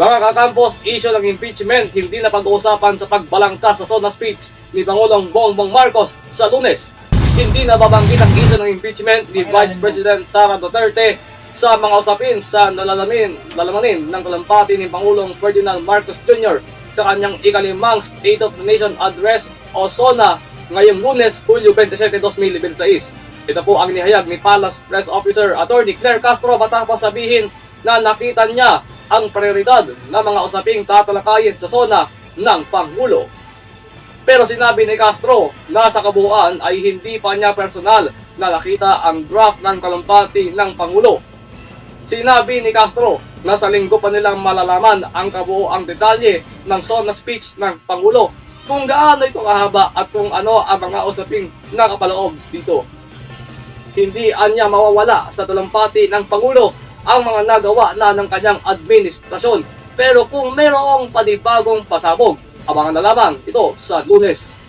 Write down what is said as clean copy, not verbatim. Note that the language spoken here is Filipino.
Mga kakampos, issue ng impeachment hindi na pag-uusapan sa pagbalangkas sa SONA speech ni Pangulong Bongbong Marcos sa Lunes. Hindi na babanggit ang issue ng impeachment ni Vice President Sara Duterte sa mga usapin sa lalamanin ng talumpati ni Pangulong Ferdinand Marcos Jr. sa kanyang ikalimang State of the Nation Address o SONA ngayong Lunes, Hulyo 27, 2026. Ito po ang inihayag ni Palace Press Officer Attorney Claire Castro matapos sabihin na nakita niya ang prioridad ng mga usaping tatalakayin sa SONA ng Pangulo. Pero sinabi ni Castro na sa kabuuan ay hindi pa niya personal na nakita ang draft ng talumpati ng Pangulo. Sinabi ni Castro na sa linggo pa nilang malalaman ang kabuuang detalye ng SONA speech ng Pangulo, kung gaano ito kahaba at kung ano ang mga usaping nakapaloob dito. Hindi anya mawawala sa talumpati ng Pangulo ang mga nagawa na ng kanyang administrasyon. Pero kung mayroong panibagong pasabog, abangan na lamang ito sa Lunes.